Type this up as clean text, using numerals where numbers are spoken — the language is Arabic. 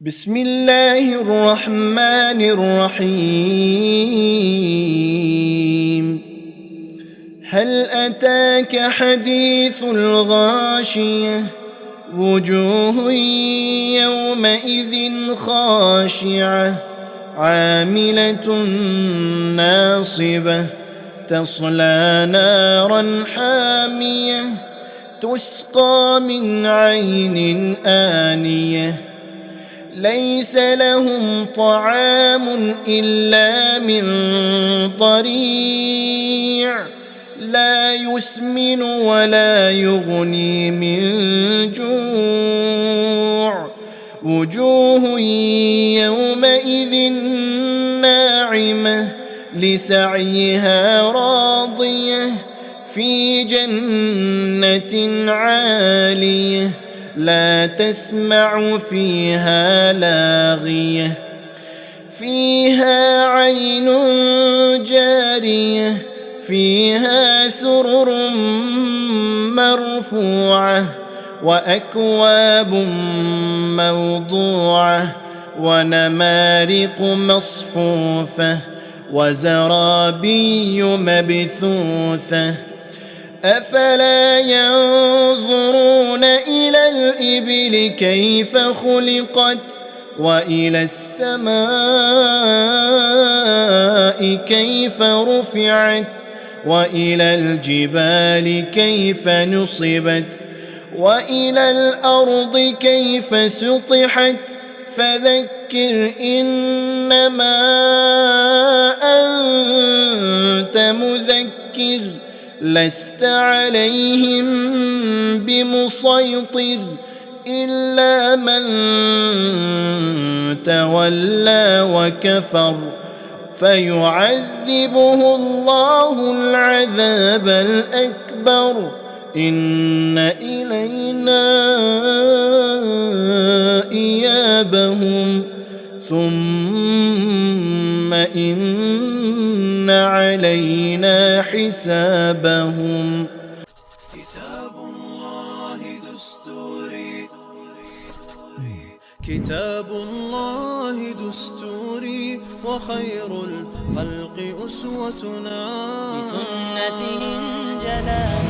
بسم الله الرحمن الرحيم. هل أتاك حديث الغاشية؟ وجوه يومئذ خاشعة عاملة ناصبة تصلى نارا حامية تسقى من عين آنية ليس لهم طعام إلا من ضريع لا يسمن ولا يغني من جوع وجوه يومئذ ناعمة لسعيها راضية في جنة عالية لا تسمع فيها لاغية فيها عين جارية فيها سرر مرفوعة وأكواب موضوعة ونمارق مصفوفة وزرابي مبثوثة أفلا ينظرون إلى الإبل كيف خلقت وإلى السماء كيف رفعت وإلى الجبال كيف نصبت وإلى الأرض كيف سطحت فذكر إنما أنت مذكر لست عليهم بمسيطر إلا من تولى وكفر فيعذبه الله العذاب الأكبر إن إلينا إيابهم ثم إن علينا حسابهم. كتاب الله دستوري وخير الخلق أسوتنا بسنته جلال